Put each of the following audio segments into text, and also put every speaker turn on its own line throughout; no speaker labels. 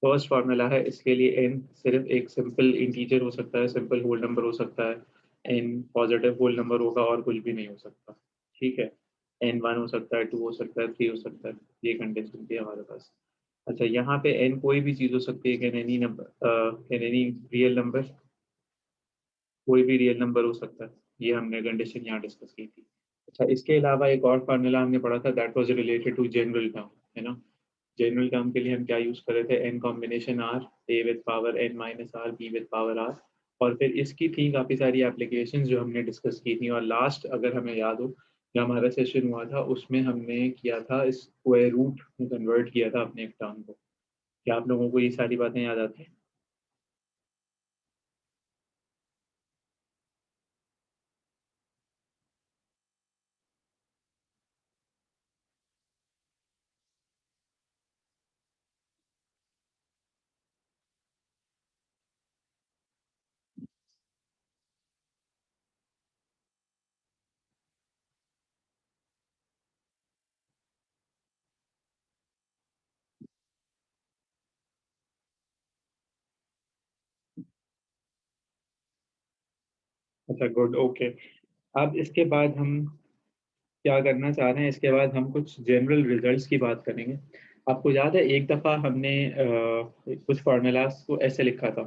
First formula है, इसके लिए n सिर्फ एक सिंपल इंटीजर हो सकता है, सिंपल होल नंबर हो सकता है, n पॉजिटिव होल नंबर होगा और कुछ भी नहीं हो सकता, ठीक है? n 1 हो सकता है, 2 हो सकता है, 3 हो सकता है, ये कंडीशन थी हमारे पास। अच्छा, यहाँ पे n कोई भी चीज़ हो सकती है, कैन एनी रियल नंबर, कोई भी रियल नंबर हो सकता है, ये हमने कंडीशन यहाँ डिस्कस की थी। अच्छा, इसके अलावा एक और फार्मूला हमने पढ़ा था, that was related to general term, है ना? जनरल टर्म के लिए हम क्या यूज़ कर रहे थे, n combination r, a with power n minus r, b with power r, और फिर इसकी थी काफ़ी सारी एप्लीकेशंस जो हमने डिस्कस की थी, और लास्ट अगर हमें याद हो, जो हमारा सेशन हुआ था उसमें हमने किया था, स्क्वायर रूट में कन्वर्ट किया था अपने एक टर्म को। क्या आप लोगों को ये सारी बातें याद आती हैं? अच्छा, गुड, ओके। अब इसके बाद हम क्या करना चाह रहे हैं, इसके बाद हम कुछ जनरल रिजल्ट्स की बात करेंगे। आपको याद है एक दफ़ा हमने कुछ फार्मूलाज को ऐसे लिखा था,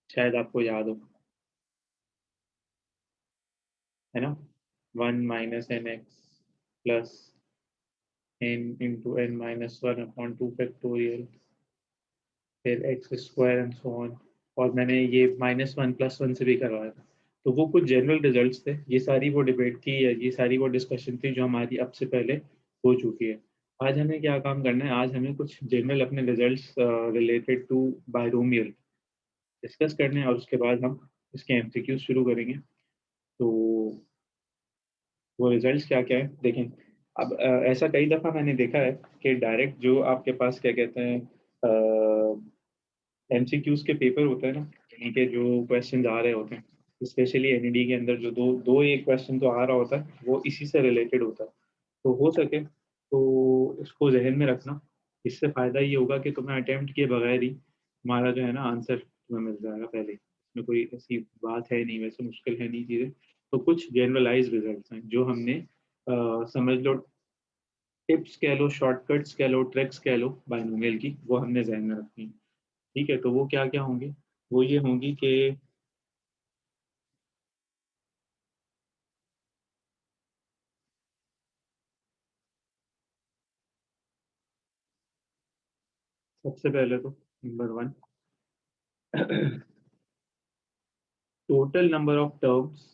शायद आपको याद हो, है ना? 1 minus n x plus n into n minus one upon two factorial, फिर x square and so on, और मैंने ये माइनस वन प्लस वन से भी करवाया था। तो वो कुछ जनरल रिजल्ट्स थे, ये सारी वो डिबेट थी, या ये सारी वो डिस्कशन थी जो हमारी अब से पहले हो चुकी है। आज हमें क्या काम करना है, आज हमें कुछ जनरल अपने results related to binomial discuss करने हैं, और उसके बाद हम इसके एमसीक्यूज शुरू करेंगे। तो वो रिजल्ट्स क्या-क्या है, देखें। अब ऐसा कई दफ़ा मैंने देखा है कि डायरेक्ट जो आपके पास क्या कहते हैं, एमसीक्यूज़ के पेपर होते हैं ना, यानी कि जो क्वेश्चंस आ रहे होते हैं, स्पेशली एनईडी के अंदर जो 2 एक क्वेश्चन तो आ रहा होता है, वो इसी से रिलेटेड होता है। तो हो सके तो इसको ज़हन में रखना। इससे फ़ायदा ये होगा कि तुम्हें अटेम्प्ट किए बगैर ही तुम्हारा जो है ना आंसर तुम्हें मिल जाएगा पहले ही। इसमें कोई ऐसी बात है नहीं, वैसे मुश्किल है नहीं चीज़ें। तो कुछ जनरलाइज़्ड रिजल्ट्स हैं जो हमने समझ लो, टिप्स कह लो, शॉर्टकट्स कह लो, ट्रिक्स कह लो बायनोमियल की, वो हमने ज़हन में रखनी है। ठीक है? तो वो क्या-क्या होंगी? वो ये होंगी कि सबसे पहले तो number 1, total number of terms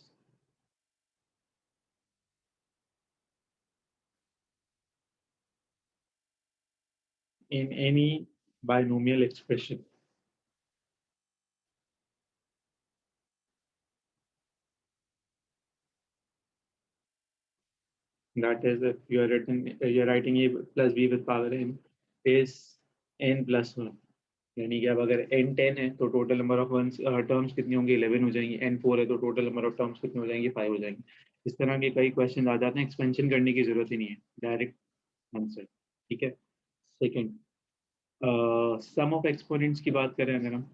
in any binomial expression, that is if you're writing a plus b with power n is n plus 1, यानी कि अब अगर n 10 है तो total number of ones terms कितनी होंगी, 11 हो जाएंगी। n 4 है तो टोटल नंबर ऑफ टर्म्स कितनी हो जाएंगी, 5 हो जाएंगी। इस तरह के कई क्वेश्चन आ जाते हैं, एक्सपेंशन करने की जरूरत ही नहीं है, डायरेक्ट आंसर। ठीक है? सेकंड, सम ऑफ एक्सपोनेंट्स की बात करें अगर हम,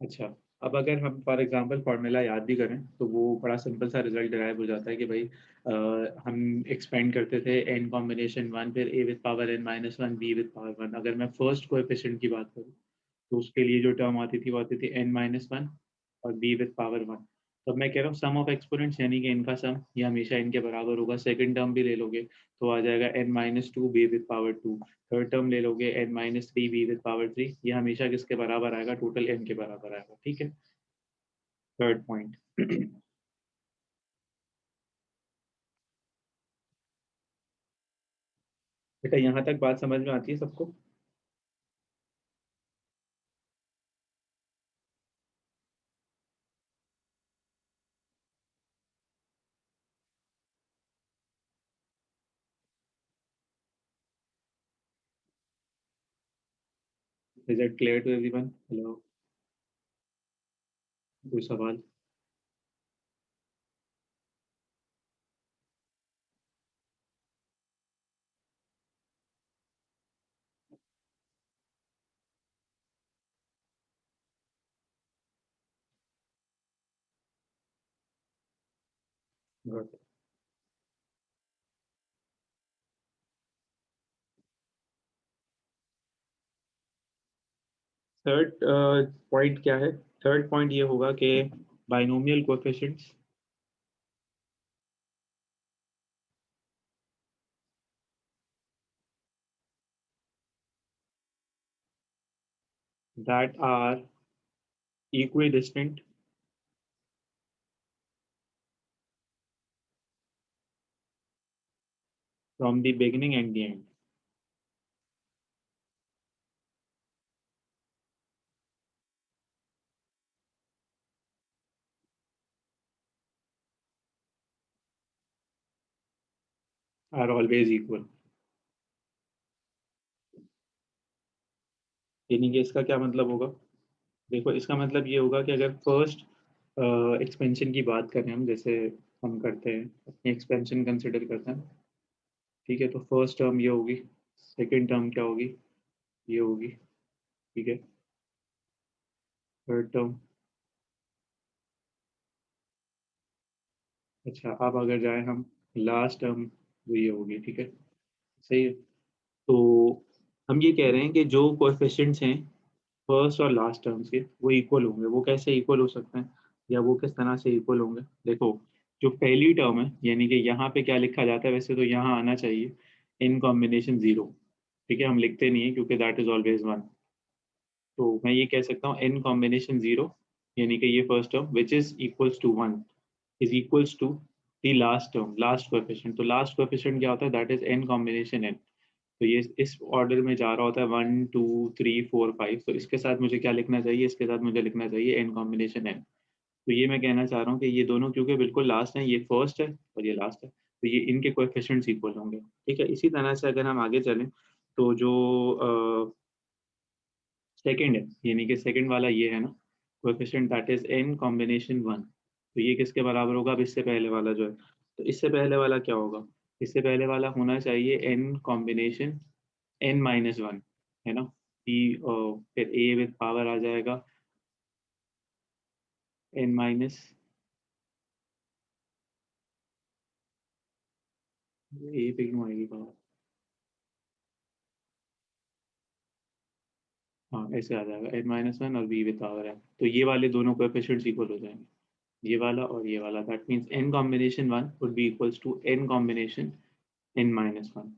अच्छा, अब अगर हम फॉर एग्जांपल फार्मूला याद भी करें तो वो बड़ा सिंपल सा रिजल्ट डिराइव हो जाता है कि भाई हम एक्सपेंड करते थे n कॉम्बिनेशन 1, फिर a with power n minus one, b with power 1। अगर मैं फर्स्ट कोएफिशिएंट की बात करूँ तो उसके लिए जो टर्म आती थी वो आती थी n माइनस वन और b विद पावर 1। तो अब मैं कह रहा हूँ सम ऑफ एक्सपोनेंट्स, यानी कि इनका सम ये हमेशा इनके बराबर होगा। सेकंड टर्म भी ले लोगे तो आ जाएगा n minus to be with power 2। Third term ले लोगे n minus three B with power 3, ये हमेशा किसके बराबर आएगा, टोटल n के बराबर आएगा। ठीक है? Third point. बेटा, यहाँ तक बात समझ में आती है सबको? Is it clear to everyone? Hello, कोई सवाल? गुड। थर्ड पॉइंट क्या है? थर्ड पॉइंट ये होगा कि binomial coefficients that are equidistant from the beginning and the end are always equal। यानी कि इसका क्या मतलब होगा? देखो, इसका मतलब ये होगा कि अगर फर्स्ट एक्सपेंशन की बात करें हम, जैसे हम करते हैं अपनी एक्सपेंशन कंसिडर करते हैं, ठीक है, तो फर्स्ट टर्म ये होगी, सेकंड टर्म क्या होगी? ये होगी, ठीक है, थर्ड टर्म। अच्छा, अब अगर जाए हम लास्ट टर्म, वो ये होगी, ठीक है, सही है। तो हम ये कह रहे हैं कि जो कोएफिशिएंट्स हैं फर्स्ट और लास्ट टर्म्स के, वो इक्वल होंगे। वो कैसे इक्वल हो सकते हैं, या वो किस तरह से इक्वल होंगे? देखो, जो पहली टर्म है, यानी कि यहाँ पे क्या लिखा जाता है, वैसे तो यहाँ आना चाहिए इन कॉम्बिनेशन जीरो, ठीक है, हम लिखते नहीं है क्योंकि दैट इज ऑलवेज वन। तो मैं ये कह सकता हूँ इन कॉम्बिनेशन जीरो, यानी कि ये first term which is equals to one is equals to the last term, last coefficient. तो लास्ट कोएफिशिएंट क्या होता है? That is n combination n. तो ये इस ऑर्डर में जा रहा होता है 1 2 3 4 5। तो इसके साथ मुझे क्या लिखना चाहिए? इसके साथ मुझे लिखना चाहिए एन कॉम्बिनेशन एन। तो ये मैं कहना चाह रहा हूँ कि ये दोनों क्योंकि बिल्कुल लास्ट है, ये फर्स्ट है और ये लास्ट है, तो ये इनके कोएफिशिएंट्स इक्वल होंगे, ठीक है। इसी तरह से अगर हम आगे चलें, तो जो सेकंड है, यानी कि सेकंड वाला ये है ना, coefficient that is n combination one, तो ये किसके बराबर होगा? अब इससे पहले वाला जो है, तो इससे पहले वाला क्या होगा? इससे पहले वाला होना चाहिए n combination n minus one, है ना। पी, फिर ए विद पावर आ जाएगा एन माइनस, ए पे क्यों आएगी पावर? हाँ, ऐसे आ जाएगा एन माइनस वन और बी विद पावर है, तो ये वाले दोनों कोएफिशिएंट्स इक्वल हो जाएंगे, ये वाला और ये वाला। That means n combination one would be equals to n combination n minus one,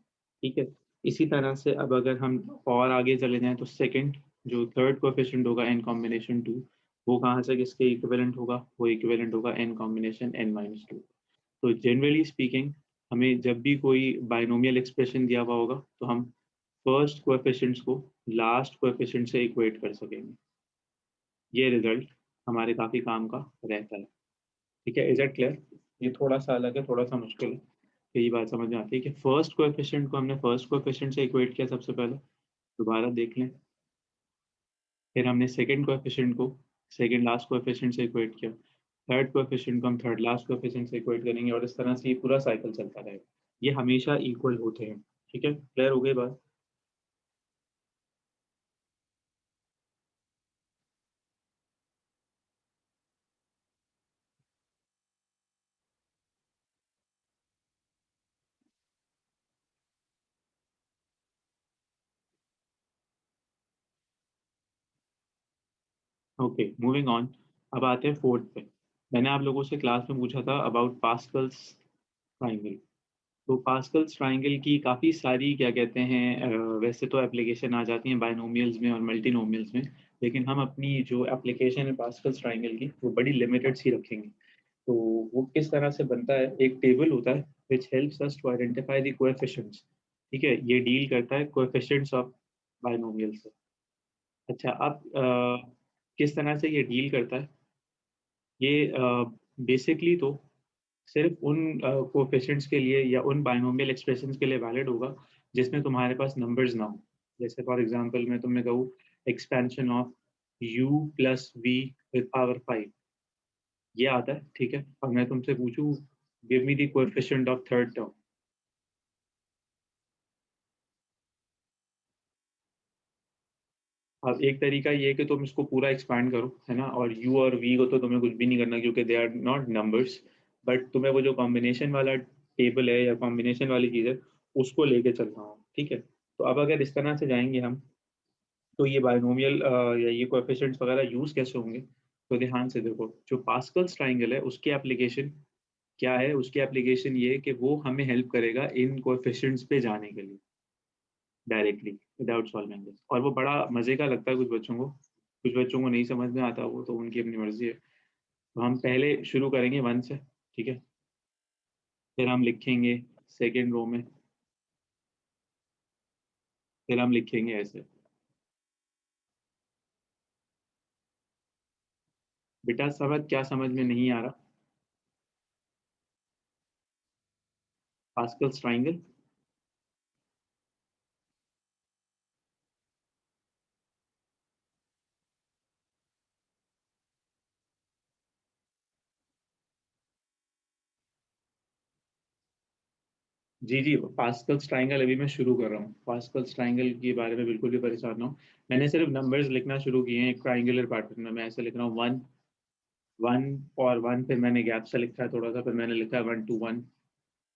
ठीक है। इसी तरह से अब अगर हम और आगे चले जाएं, तो सेकंड जो थर्ड कोएफिशिएंट होगा एन कॉम्बिनेशन टू, वो कहाँ से किसके इक्विवेलेंट होगा? वो इक्विवेलेंट होगा n combination n minus two. तो जनरली स्पीकिंग, हमें जब भी कोई बाइनोमियल एक्सप्रेशन दिया हुआ होगा, तो हम फर्स्ट कोएफिशिएंट्स को लास्ट कोएफिशिएंट से इक्वेट कर सकेंगे। ये रिजल्ट हमारे काफ़ी काम का रहता है, ठीक है। Is it clear? ये थोड़ा सा अलग है, थोड़ा सा मुश्किल है, तो ये बात समझ में आती है कि फर्स्ट कोएफिशिएंट को हमने फर्स्ट कोएफिशिएंट से इक्वेट किया सबसे पहले, दोबारा देख लें। फिर हमने सेकंड कोएफिशिएंट को सेकंड लास्ट कोएफिशिएंट से इक्वेट किया, थर्ड कोएफिशिएंट को हम थर्ड लास्ट कोएफिशिएंट से इक्वेट करेंगे, और इस तरह से ये पूरा साइकिल चलता रहेगा। ये हमेशा इक्वल होते हैं, ठीक है। क्लियर हो गई बात? Okay, moving on. अब आते हैं फोर्थ पे। मैंने आप लोगों से क्लास में पूछा था अबाउट पास्कल्स ट्राइंगल। तो पास्कल्स ट्राइंगल की काफ़ी सारी क्या कहते हैं, वैसे तो एप्लीकेशन आ जाती हैं बाइनोमियल्स में और मल्टीनोमियल्स में, लेकिन हम अपनी जो एप्लीकेशन है पास्कल्स ट्राइंगल की, वो बड़ी लिमिटेड सी रखेंगे। तो वो किस तरह से बनता है? एक टेबल होता है which helps us to identify the coefficients, ठीक है। ये डील करता है कोएफिशिएंट्स ऑफ बाइनोमियल से। अच्छा, अब किस तरह से ये डील करता है? ये बेसिकली तो सिर्फ उन कोएफिशिएंट्स के लिए या उन बाइनोमियल एक्सप्रेशंस के लिए वैलिड होगा जिसमें तुम्हारे पास नंबर्स ना हो। जैसे फॉर एग्जांपल मैं तुम्हें कहूँ expansion of u plus v with power 5, ये आता है, ठीक है। अब मैं तुमसे पूछूं, give me the coefficient of third term. अब एक तरीका ये है कि तुम इसको पूरा एक्सपैंड करो, है ना, और u और v को तो तुम्हें कुछ भी नहीं करना क्योंकि they are not numbers, but तुम्हें वो जो कॉम्बिनेशन वाला टेबल है या कॉम्बिनेशन वाली चीज़ है उसको लेके चलना हो, ठीक है। तो अब अगर इस तरह से जाएंगे हम, तो ये बाइनोमियल या ये कोएफिशिएंट्स वगैरह यूज़ कैसे होंगे, तो ध्यान से देखो, जो पास्कल्स ट्राइंगल है उसकी एप्लीकेशन क्या है, उसकी एप्लीकेशन ये है कि वो हमें हेल्प करेगा इन कोएफिशिएंट्स पे जाने के लिए डायरेक्टली विदाउट सॉल्विंग दिस, और वो बड़ा मज़े का लगता है कुछ बच्चों को, कुछ बच्चों को नहीं समझ में आता, वो तो उनकी अपनी मर्जी है। तो हम पहले शुरू करेंगे 1 से, ठीक है, फिर हम लिखेंगे सेकेंड रो में, फिर हम लिखेंगे ऐसे। बेटा समझ, क्या समझ में नहीं आ रहा? Pascal's triangle. जी जी, पास्कल्स ट्राइंगल अभी मैं शुरू कर रहा हूँ, पास्कल्स ट्राइंगल के बारे में बिल्कुल भी परेशान ना हो। मैंने सिर्फ नंबर्स लिखना शुरू किए हैं एक ट्राइंगुलर पैटर्न में, मैं ऐसे लिख रहा हूँ 1 1 और 1, फिर मैंने गैप से लिखा है थोड़ा सा, फिर मैंने लिखा है 1 2 1।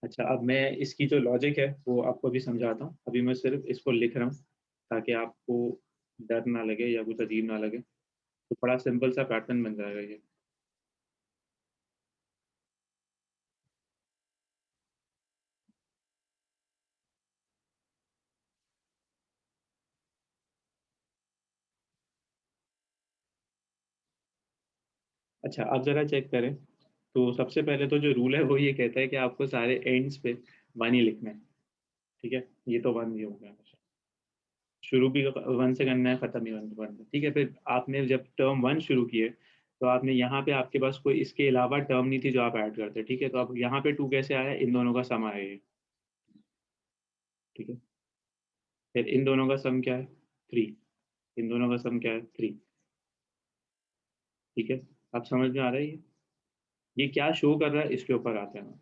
अच्छा, अब मैं इसकी जो लॉजिक है वो आपको अभी समझाता हूँ, अभी मैं सिर्फ इसको लिख रहा हूँ ताकि आपको डर ना लगे या कुछ अजीब ना लगे, तो बड़ा सिंपल सा पैटर्न बन जाएगा ये। अच्छा, अब जरा चेक करें, तो सबसे पहले तो जो रूल है वो ये कहता है कि आपको सारे एंड्स पे 1 ही लिखना है, ठीक है। ये तो 1 ही हो गया, शुरू भी 1 से करना है, खत्म भी 1 से, ठीक है। फिर आपने जब टर्म 1 शुरू किए, तो आपने यहाँ पे, आपके पास कोई इसके अलावा टर्म नहीं थी जो आप ऐड करते, ठीक है। तो अब यहाँ पे 2 कैसे आया, इन दोनों का सम आया ये, ठीक है। फिर इन दोनों का सम क्या है, 3, इन दोनों का सम क्या है, 3, ठीक है। अब समझ में आ रहा है ये क्या शो कर रहा है, इसके ऊपर आते हैं,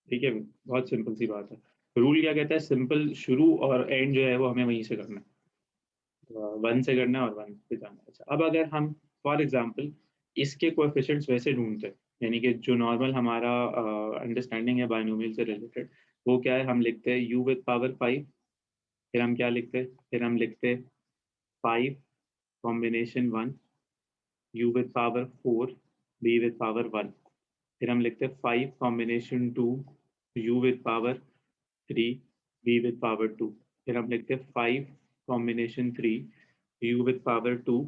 ठीक है। बहुत सिंपल सी बात है। रूल क्या कहता है, सिंपल शुरू और एंड जो है वो हमें वहीं से करना है, 1 से करना है और 1 पे जाना है। अच्छा, अब अगर हम फॉर एग्जांपल इसके कोएफिशिएंट्स वैसे ढूंढते हैं, यानी कि जो नॉर्मल हमारा अंडरस्टैंडिंग है बाइनोमियल से रिलेटेड, वो क्या है, हम लिखते हैं u विद पावर 5, फिर हम क्या लिखते हैं, फिर हम लिखते हैं 5 combination 1, u with power 4, b with power 1, फिर हम लिखते हैं 5 combination 2, u with power 3, b with power 2, फिर हम लिखते हैं 5 combination 3, u with power 2,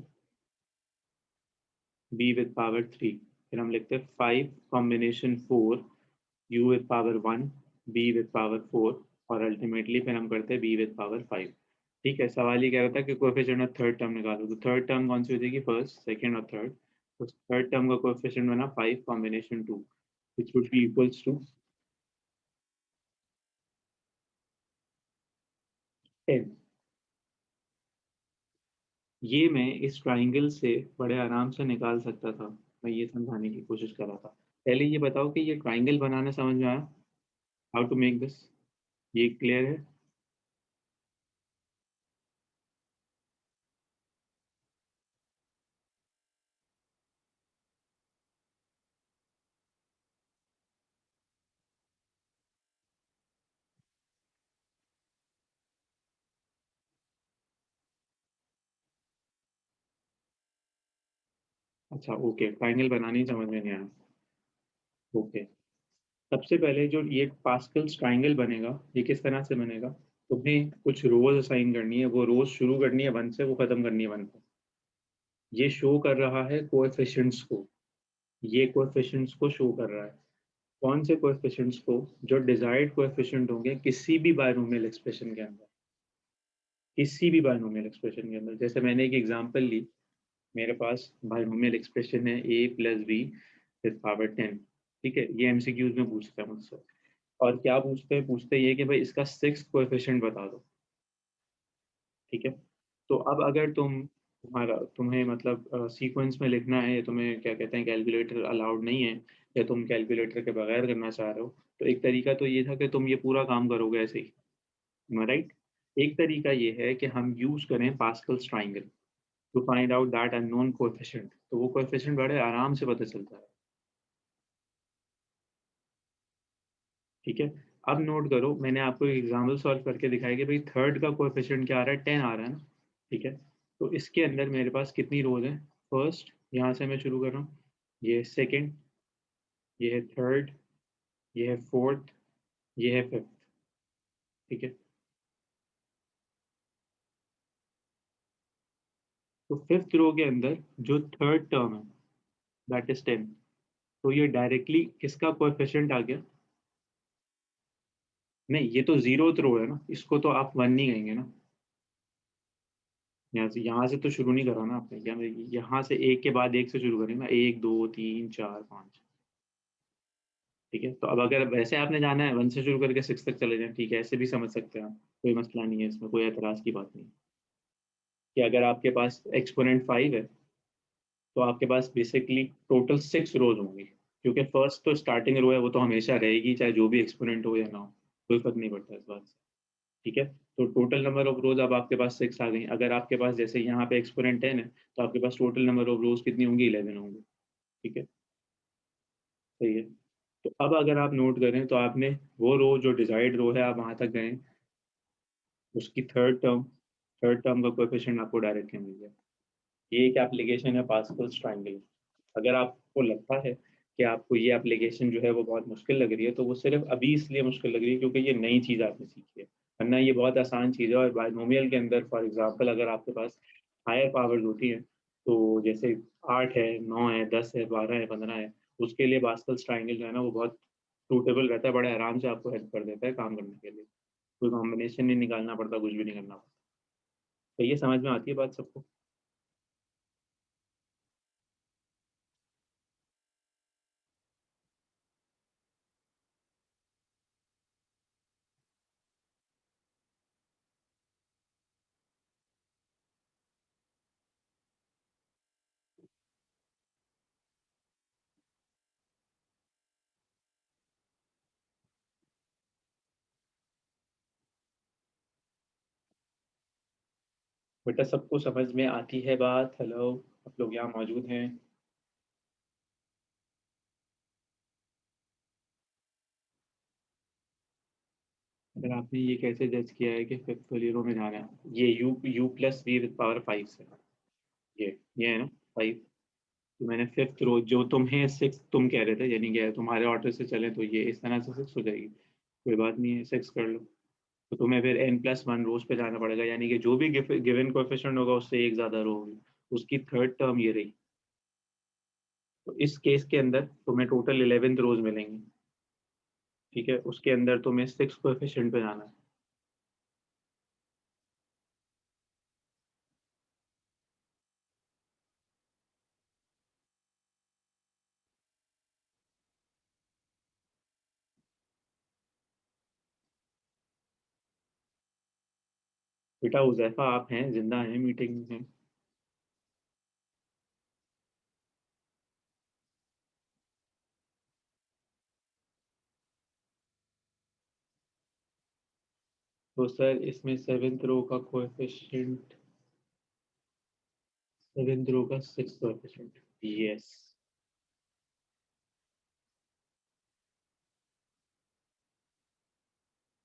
b with power 3, फिर हम लिखते हैं 5 combination 4, u with power 1, b with power 4, और अल्टीमेटली फिर हम करते हैं b with पावर 5, ठीक है। सवाल ये कह रहा था कि कोएफिशिएंट ऑफ थर्ड टर्म निकालो, तो थर्ड टर्म कौन सी हो जाएगी, फर्स्ट सेकंड और थर्ड, तो थर्ड टर्म का कोएफिशिएंट बना 5 combination 2, which would be equals to 10। ये मैं इस ट्राइंगल से बड़े आराम से निकाल सकता था, मैं ये समझाने की कोशिश कर रहा था। पहले ये बताओ कि ये ट्राइंगल बनाना समझ में आया, हाउ टू मेक दिस, ये क्लियर है? अच्छा ओके, ट्राइंगल बनानी समझ में नहीं आया, ओके। सबसे पहले जो ये पास्कल्स ट्राइंगल बनेगा, ये किस तरह से बनेगा, तुम्हें कुछ रोज असाइन करनी है, वो रोज शुरू करनी है 1 से, वो खत्म करनी है 1 पे। ये शो कर रहा है कोएफिशिएंट्स को, ये कोएफिशिएंट्स को शो कर रहा है, कौन से कोएफिशिएंट्स को, जो डिजायर्ड कोएफिशिएंट होंगे किसी भी बायनोमियल एक्सप्रेशन के अंदर, किसी भी बायनोमियल एक्सप्रेशन के अंदर। जैसे मैंने एक एग्जांपल ली, मेरे पास बायनोमियल एक्सप्रेशन है a plus B with power 10। ठीक है, ये एमसीक्यूज में पूछते हैं मुझसे। और क्या पूछते हैं ये कि भाई इसका 6 कोएफिशिएंट बता दो। ठीक है, तो अब अगर तुम्हें मतलब सीक्वेंस में लिखना है, तुम्हें क्या कहते हैं कैलकुलेटर अलाउड नहीं है, या तुम कैलकुलेटर के बगैर करना चाह रहे हो, तो एक तरीका तो ये था कि तुम ये पूरा काम करोगे ऐसे ही, राइट। एक तरीका ये है कि हम यूज करें Pascal's triangle to find out that unknown coefficient. तो वो कोएफिशिएंट बड़े आराम से पता चलता है। ठीक है, अब नोट करो, मैंने आपको एक एग्जाम्पल सॉल्व करके दिखाया कि भाई थर्ड का कोएफिशिएंट क्या आ रहा है, 10 आ रहा है ना। ठीक है, तो इसके अंदर मेरे पास कितनी रोज हैं। फर्स्ट, यहाँ से मैं शुरू कर रहा हूँ, ये है सेकेंड, ये है थर्ड, ये है फोर्थ, ये है फिफ्थ। ठीक है, तो फिफ्थ रो के अंदर जो थर्ड टर्म है दैट इज 10, तो ये डायरेक्टली किसका कोएफिशिएंट आ गया। नहीं, ये तो जीरो रो है ना, इसको तो आप वन नहीं कहेंगे ना। यहाँ से तो शुरू नहीं करा ना आपने, क्या यहाँ से एक के बाद एक से शुरू करेंगे ना, एक दो तीन चार पाँच। ठीक है, तो अब अगर वैसे आपने जाना है वन से शुरू करके सिक्स तक चले जाएं, ठीक है, ऐसे भी समझ सकते हैं आप, कोई मसला नहीं है इसमें, कोई एतराज की बात नहीं है। कि अगर आपके पास एक्सपोनेंट 5 है, तो आपके पास बेसिकली टोटल 6 रोज होंगी, क्योंकि फर्स्ट तो स्टार्टिंग रो है, वो तो हमेशा रहेगी, चाहे जो भी एक्सपोनेंट हो या ना हो, कोई फर्क नहीं पड़ता इस बात से। ठीक है, तो टोटल नंबर ऑफ रोज अब आपके पास 6 आ गई। अगर आपके पास जैसे यहाँ पे एक्सपोनेंट 10 है, तो आपके पास टोटल नंबर ऑफ रोज कितनी होंगी, 11 होंगी। ठीक है, सही है। तो अब अगर आप नोट करें, तो आपने वो रो जो डिजाइड रो है, आप वहां तक गए, उसकी थर्ड टर्म का कोएफिशिएंट आपको डायरेक्टली मिल गया। ये एक एप्लीकेशन है पास्कल्स ट्रायंगल। अगर आपको लगता है कि आपको ये एप्लीकेशन जो है वो बहुत मुश्किल लग रही है, तो वो सिर्फ अभी इसलिए मुश्किल लग रही है क्योंकि ये नई चीज़ आपने सीखी है, वरना ये बहुत आसान चीज़ है। और बायनोमियल के अंदर फॉर एग्जांपल अगर आपके पास हायर पावर्स होती हैं, तो जैसे 8 है, 9 है, 10 है, 12 है, 15 है, उसके लिए पास्कल्स ट्रायंगल जो है ना वो बहुत सूटेबल रहता है, बड़े आराम से आपको हेल्प कर देता है काम करने के लिए। कोई कॉम्बिनेशन नहीं निकालना पड़ता, कुछ भी नहीं करना पड़ता। तो ये समझ में आती है बात सबको। बेटा सबको समझ में आती है बात। हेलो, आप लोग यहाँ मौजूद हैं। अगर आपने ये कैसे जज किया है कि फिफ्थ वाली रो में जाना है, ये u plus v with power 5 से, ये है ना 5। तो मैंने फिफ्थ रो जो तुम्हें सिक्स तुम कह रहे थे, यानी कि तुम्हारे ऑर्डर से चले तो ये इस तरह से 6 हो जाएगी। कोई बात नहीं है, 6 कर लो। तो तुम्हें फिर n+1 रोज पे जाना पड़ेगा, यानी कि जो भी गिवन कोएफिशिएंट होगा उससे एक ज्यादा रो होगी। उसकी थर्ड टर्म ये रही। तो इस केस के अंदर तुम्हें टोटल 11 रोज मिलेंगी। ठीक है, उसके अंदर तुम्हें 6 कोएफिशिएंट पे जाना है। बेटा उज़ैफा आप हैं, जिंदा हैं, मीटिंग में हैं। तो सर इसमें सेवेंथ रो का कोएफिशिएंट, सेवेंथ रो का 6 कोएफिशिएंट। यस।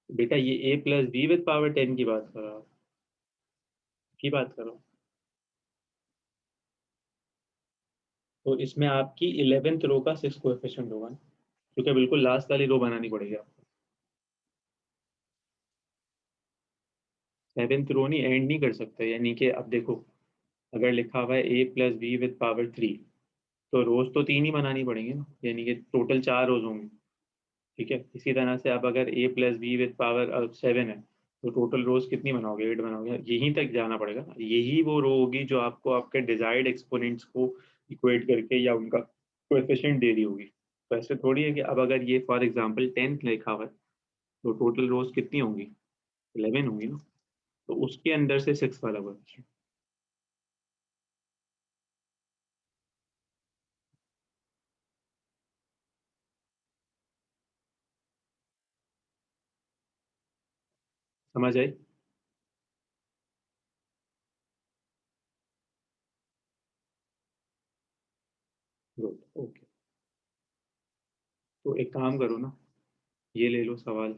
बेटा ये a+b विद पावर 10 की बात करो, की बात करो। तो इसमें आपकी 11th रो का 6 कोएफिशिएंट होगा ना, क्योंकि बिल्कुल लास्ट वाली रो बनानी पड़ेगी आपको। सेवेंथ रो नहीं, एंड नहीं कर सकते, यानी कि अब देखो, अगर लिखा हुआ है a+b विद पावर 3, तो रोज तो 3 ही बनानी पड़ेंगी ना, यानी कि टोटल 4 रोज होंगी। ठीक है, इसी तरह से आप अगर a+b विद पावर 7 है, तो टोटल रोज कितनी बनाओगे, 8 बनाओगे, यहीं तक जाना पड़ेगा ना। यही वो रो होगी जो आपको आपके डिजायर्ड एक्सपोनेंट्स को इक्वेट करके या उनका कोएफिशिएंट दे दी होगी। तो ऐसे थोड़ी है कि अब अगर ये फॉर एग्जांपल 10th लिखा हुआ है, तो टोटल रोज कितनी होंगी? 11 होंगी ना। तो उसके अंदर से 6 वाला कोएफिशिएंट। समझ आई? Good, okay. तो एक काम करो ना, ये ले लो सवाल।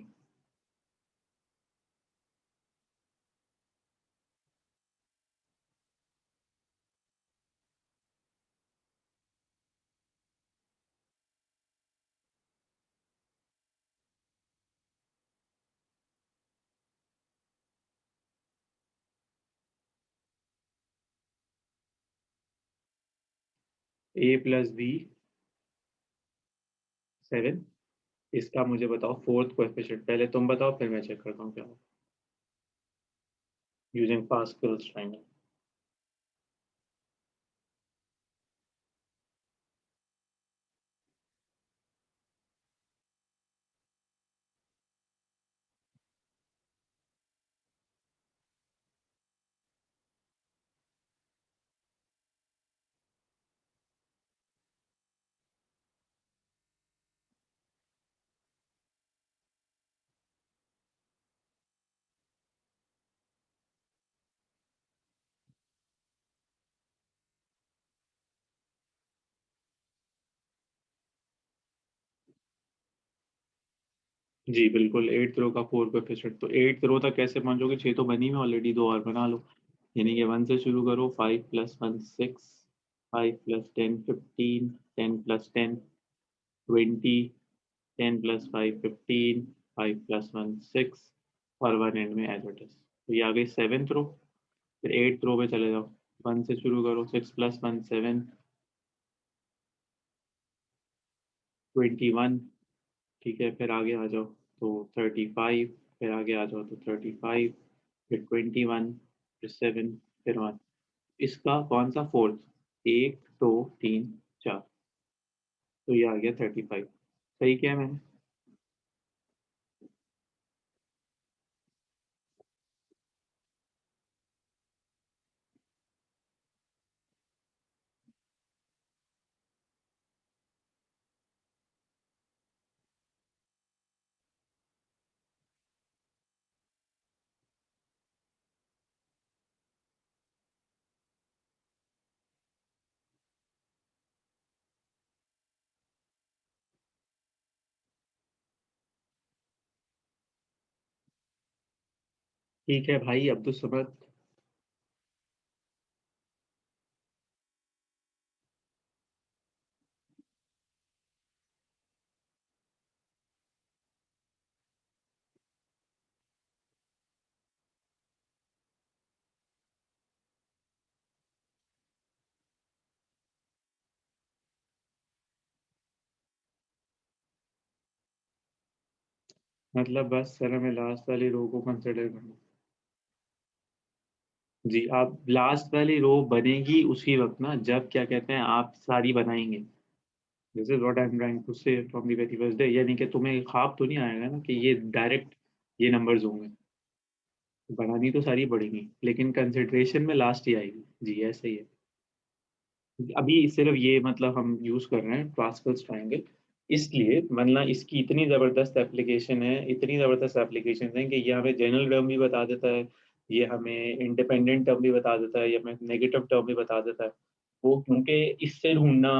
ए प्लस बी 7। इसका मुझे बताओ फोर्थ कोएफिशिएंट। पहले तुम बताओ, फिर मैं चेक करता हूँ क्या हो। Using Pascal's triangle. जी बिल्कुल, एट्थ रो का फोर कोएफिशिएंट। तो एट्थ रो तक कैसे पहुंचोगे? 6 तो बनी में ऑलरेडी, दो और बना लो। यानी कि 1 से शुरू करो। 5 plus 1 6, 5 plus 10 15, 10 plus 10 20, 10 plus 5 15, 5 plus 1 6, और 1 एंड में एज इट इज। तो ये आ गई सेवेंथ रो। फिर एट्थ रो पे चले जाओ। 1 से शुरू करो। 6 प्लस 1 7, 21। ठीक है, फिर आगे आ जाओ तो 35। फिर आगे आ जाओ तो 35, फिर 21, फिर 7, फिर 1। इसका कौन सा फोर्थ? एक, दो, तीन, चार। तो ये आ गया 35। सही किया मैंने? ठीक है भाई, अब्दुल समद। मतलब बस सर, हमें लास्ट वाली रो को कंसिडर करना। जी, आप लास्ट वाली रो बनेगी उसी वक्त ना, जब क्या कहते हैं आप सारी बनाएंगे। This is what I am trying to say from the very first day. यानी कि तुम्हें ख्वाब तो नहीं आएगा ना कि ये डायरेक्ट ये नंबर्स होंगे। बनानी तो सारी पड़ेंगी, लेकिन कंसिडरेशन में लास्ट ही आएगी। जी ऐसे ही है। अभी सिर्फ ये मतलब हम यूज कर रहे हैं पास्कल्स ट्रायंगल, इसलिए वरना इसकी इतनी ज़बरदस्त एप्लीकेशन है, इतनी ज़बरदस्त एप्लीकेशन है कि ये हमें जनरल टर्म भी बता देता है, ये हमें इंडिपेंडेंट टर्म भी बता देता है, ये हमें नेगेटिव टर्म भी बता देता है। वो क्योंकि इससे ढूंढना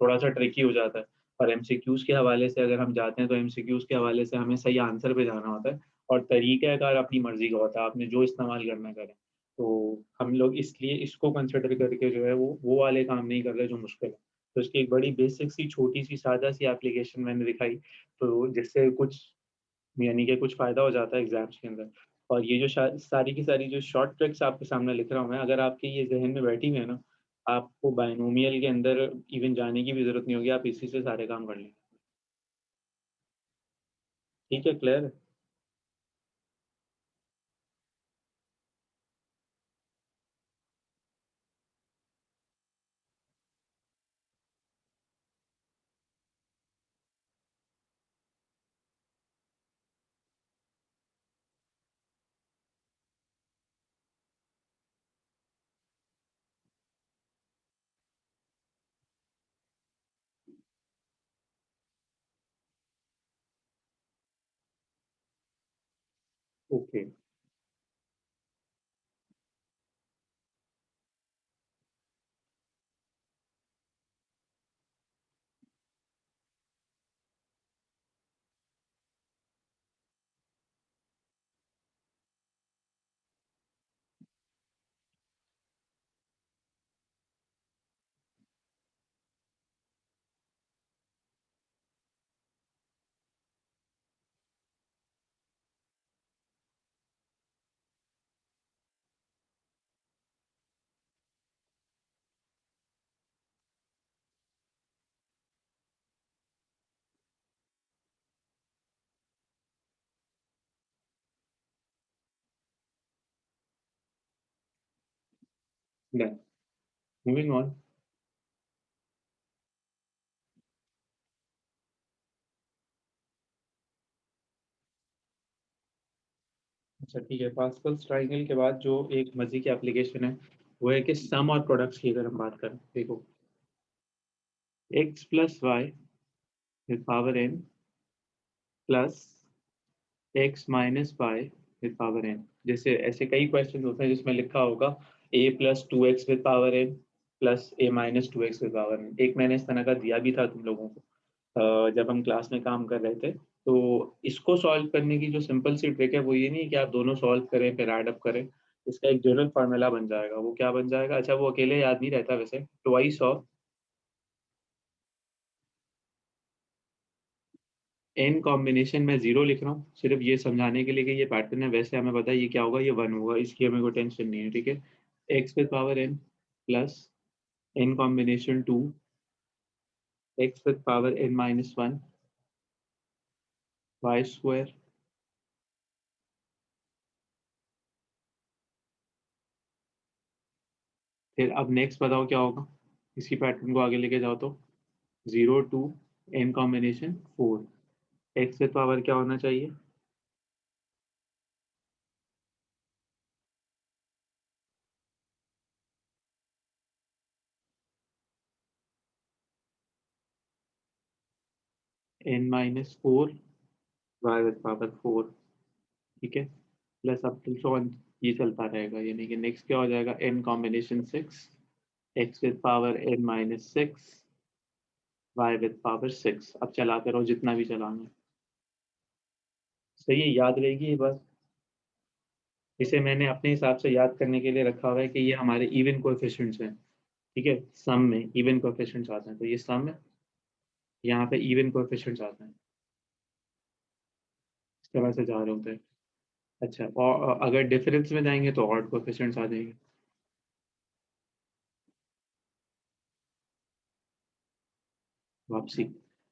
थोड़ा सा ट्रिकी हो जाता है। और एमसीक्यूज के हवाले से अगर हम जाते हैं तो एमसीक्यूज के हवाले से हमें सही आंसर पे जाना होता है। और तरीक़ाकार अपनी मर्जी का होता है, आपने जो इस्तेमाल करना करें। तो हम लोग इसलिए इसको कंसिडर करके जो है वो वाले काम नहीं कर रहे जो मुश्किल है। तो इसकी एक बड़ी बेसिक सी छोटी सी सादा सी एप्लीकेशन मैंने दिखाई, तो जिससे कुछ यानी कि कुछ फ़ायदा हो जाता है एग्जाम्स के अंदर। और ये जो सारी की सारी जो शॉर्ट ट्रिक्स आपके सामने लिख रहा हूँ मैं, अगर आपके ये जहन में बैठी हुई है ना, आपको बायनोमियल के अंदर इवन जाने की भी जरूरत नहीं होगी, आप इसी से सारे काम कर लेंगे। ठीक है, क्लियर है? Okay done moving on. अच्छा ठीक है, पास्कल्स ट्राइंगल के बाद जो एक मजे की एप्लीकेशन है वो है कि सम और प्रोडक्ट्स की अगर हम बात करें, देखो x plus y with power n plus x minus y with power n। जैसे ऐसे कई क्वेश्चन होते हैं जिसमें लिखा होगा a plus two x with power n plus a minus two x with power n। एक मैंने इस तरह का दिया भी था तुम लोगों को जब हम क्लास में काम कर रहे थे। तो इसको सॉल्व करने की जो सिंपल सी ट्रिक है वो ये नहीं है कि आप दोनों सॉल्व करें फिर ऐड अप करें। इसका एक जनरल फार्मूला बन जाएगा। वो क्या बन जाएगा? अच्छा वो अकेले याद नहीं रहता वैसे। ट्वाइस ऑफ एन कॉम्बिनेशन में जीरो लिख रहा हूँ सिर्फ ये समझाने के लिए कि ये पैटर्न है। वैसे हमें पता है ये क्या होगा, ये वन होगा, इसकी हमें कोई टेंशन नहीं है। ठीक है, x with power n plus n combination two x with power n minus one y square. फिर अब नेक्स्ट बताओ क्या होगा। इसी पैटर्न को आगे लेके जाओ तो zero to n combination four. X with power क्या होना चाहिए? N minus four y with power four. ठीक है, plus up to so on, ये चलता रहेगा। यानी कि नेक्स्ट क्या हो जाएगा? N combination six x with power n minus six y with power six. अब चलाते रहो जितना भी चलाना है। सही है, याद रहेगी ये बात। इसे मैंने अपने हिसाब से याद करने के लिए रखा हुआ है कि ये हमारे इवन कोएफिशिएंट्स हैं। ठीक है, सम में इवन कोएफिशिएंट्स आते हैं तो ये सम है, यहाँ पे इवन कोएफिशिएंट्स आते हैं। इस तरह से जा रहे होते हैं। अच्छा, और अगर डिफरेंस में जाएंगे तो ऑड कोएफिशिएंट्स आ जाएंगे। वापसी,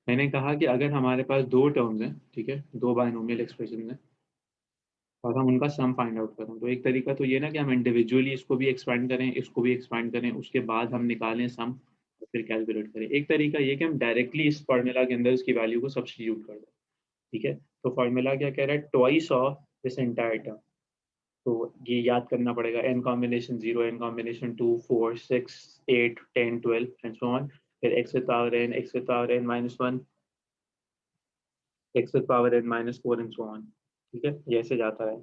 मैंने कहा कि अगर हमारे पास दो टर्म्स हैं, ठीक है, दो बायनोमियल एक्सप्रेशन हैं और हम उनका सम फाइंड आउट करें, तो एक तरीका तो ये ना कि हम इंडिविजुअली इसको भी एक्सपेंड करें इसको भी एक्सपेंड करें, उसके बाद हम निकालें सम और फिर कैलकुलेट करें। एक तरीका ये कि हम डायरेक्टली इस फार्मूला के अंदर इसकी वैल्यू को सब्स्टिट्यूट कर दें। ठीक है, तो फार्मूला क्या कह रहा है? Twice of this entire term. तो ये याद करना पड़ेगा, n combination zero, n combination two, four, six, eight, ten, twelve and so on. फिर x with power n, x with power n minus one, x with power n minus four and so on. ठीक है, ये ऐसे जाता है।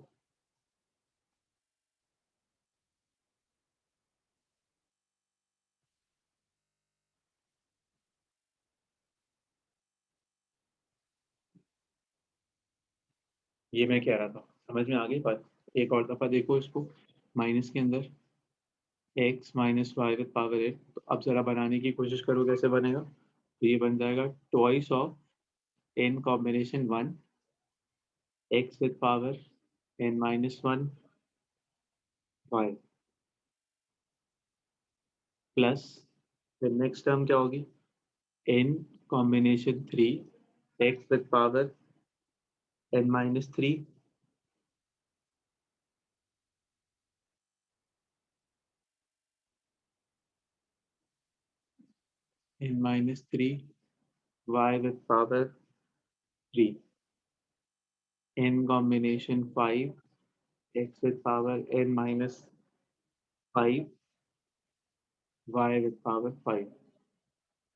ये मैं कह रहा था, समझ में आ गई बात? एक और दफा देखो इसको, माइनस के अंदर x minus y with power eight. तो अब जरा बनाने की कोशिश करो कैसे बनेगा। तो ये बन जाएगा twice of n combination one x with power n minus one y plus, फिर नेक्स्ट टर्म क्या होगी? N combination three x with power n minus three n minus three y with power three n combination five x with power n minus five y with power five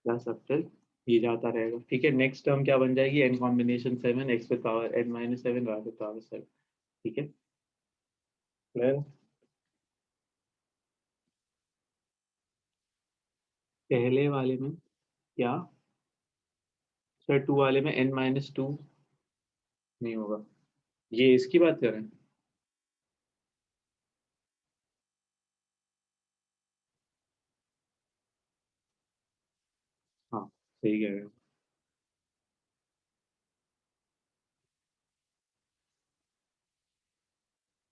plus अब तक ये जाता रहेगा। ठीक है, next term क्या बन जाएगी? N combination seven x with power n minus seven y with power seven. ठीक है, क्लियर। पहले वाले में क्या सर, 2 वाले में n-2 नहीं होगा, ये इसकी बात कर रहे हैं। हाँ सही कह रहे हो।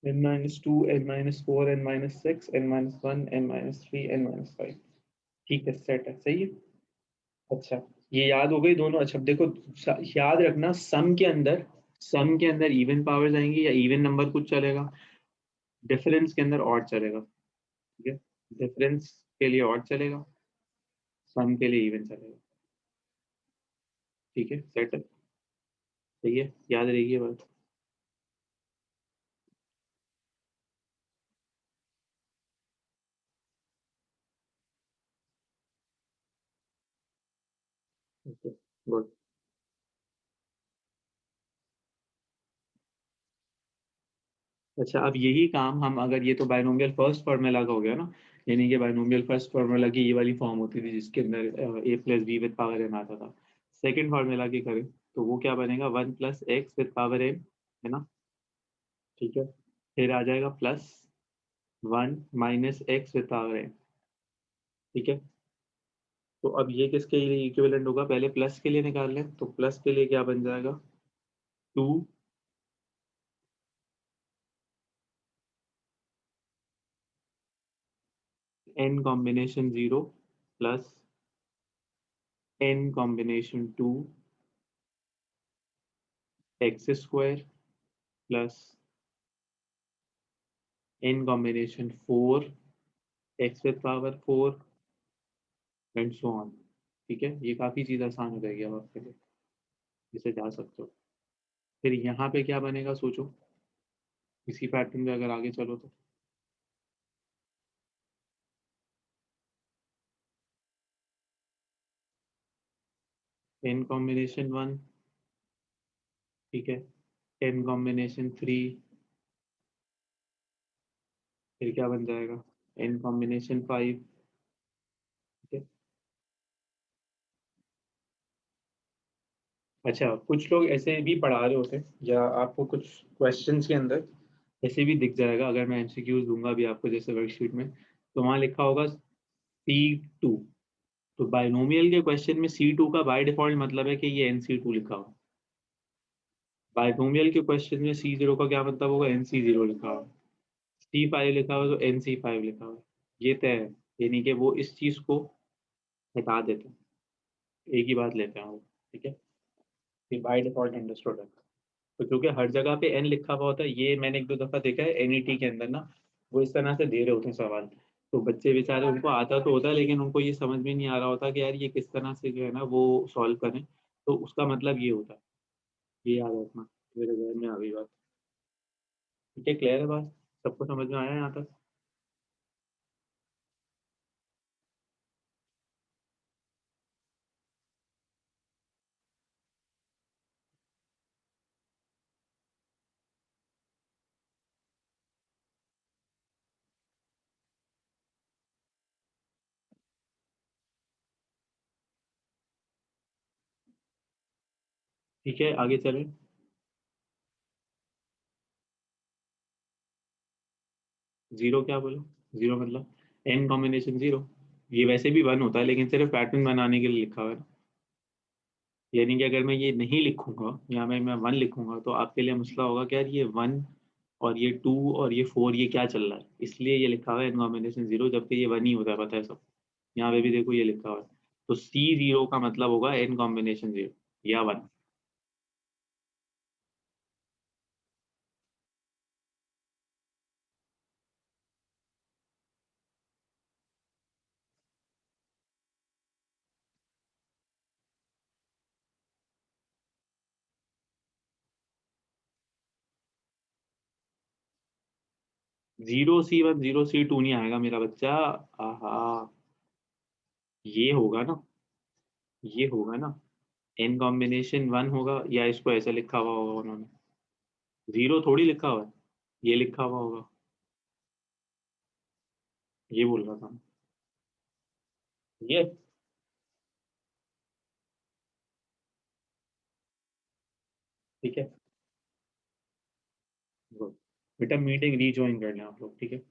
n-2, n-4, n-6, n-1, n-3, n-5। ठीक है, सेट है, सही है। अच्छा, ये याद हो गई दोनों। अच्छा अब देखो, याद रखना सम के अंदर इवन पावर्स आएंगी या इवन नंबर कुछ चलेगा, डिफरेंस के अंदर ऑड चलेगा। ठीक है, डिफरेंस के लिए ऑड चलेगा, सम के लिए इवन चलेगा। ठीक है, सेट है, सही है, याद रहेगी ये बात। Okay, good. अच्छा अब यही काम हम, अगर ये तो बायनोमियल फर्स्ट फार्मूला का हो गया ना, यानी कि बायनोमियल फर्स्ट फार्मूला की ये वाली फॉर्म होती थी जिसके अंदर A plus B with power n आता था। सेकंड फार्मूला की करें तो वो क्या बनेगा, 1 + x विद पावर एन, है ना। ठीक है, फिर आ जाएगा +1 - x विद पावर एन। ठीक है, तो अब ये किसके लिए इक्विवेलेंट होगा, पहले प्लस के लिए निकाल लें, तो प्लस के लिए क्या बन जाएगा, 2 n combination 0 plus n combination 2 x² plus n combination 4 x with power 4 and so on. ठीक है, ये काफ़ी चीज़ आसान हो जाएगी अब आपके लिए, जिसे जा सकते हो। फिर यहाँ पे क्या बनेगा सोचो, इसी पैटर्न में अगर आगे चलो तो n कॉम्बिनेशन 1, ठीक है, n कॉम्बिनेशन 3, फिर क्या बन जाएगा, n कॉम्बिनेशन 5। ठीक है, अच्छा कुछ लोग ऐसे भी पढ़ा रहे होते हैं, या आपको कुछ क्वेश्चंस के अंदर ऐसे भी दिख जाएगा, अगर मैं एमसीक्यूज दूंगा भी आपको जैसे वर्कशीट में, तो वहाँ लिखा होगा C2। तो बायनोमियल के क्वेश्चन में C2 का बाय डिफॉल्ट मतलब है कि ये NC2 लिखा हुआ। बायनोमियल के क्वेश्चन में C0 का क्या मतलब होगा, NC0 लिखा हुआ। C5 लिखा हुआ तो NC5 लिखा हुआ। ये तय है, यानी कि वो इस चीज को हटा देते हैं, एक ही बात लेते हैं वो। ठीक है, ये बाय डिफॉल्ट अंडरस्टूड है। तो क्योंकि हर जगह पे एन लिखा हुआ होता है, ये मैंने 1-2 दफा देखा है एनईटी के अंदर ना, वो इस तरह से दे रहे होते हैं सवाल। तो बच्चे बेचारे, उनको आता तो होता है लेकिन उनको ये समझ में नहीं आ रहा होता कि यार ये किस तरह से जो है ना वो सॉल्व करें, तो उसका मतलब ये होता है। ये याद रखना, मेरे जहन में आ गई बात। ठीक है, क्लियर है बात, सबको समझ में आया यहाँ तक। ठीक है, आगे चलें। जीरो क्या बोलो, जीरो मतलब एन कॉम्बिनेशन जीरो। ये वैसे भी वन होता है लेकिन सिर्फ पैटर्न बनाने के लिए लिखा हुआ है। यानी कि अगर मैं ये नहीं लिखूंगा या मैं वन लिखूंगा तो आपके लिए मसला होगा कि यार ये वन और ये टू और ये फोर ये क्या चल रहा है, इसलिए ये लिखा हुआ है इन कॉम्बिनेशन जीरो, जबकि ये वन ही होता है, पता है सब। यहाँ पे भी देखो ये लिखा हुआ है। तो C0 का मतलब होगा एन कॉम्बिनेशन जीरो या वन। 0C1 0C2 नहीं आएगा मेरा बच्चा। आहा, ये होगा ना, ये होगा ना, एन कॉम्बिनेशन वन होगा, या इसको ऐसे लिखा हुआ होगा उन्होंने, जीरो थोड़ी लिखा हुआ है। ये लिखा हुआ होगा, ये बोल रहा था मैं। ये ठीक है। गुड। बेटा मीटिंग रीज्वाइन कर लें आप लोग, ठीक है।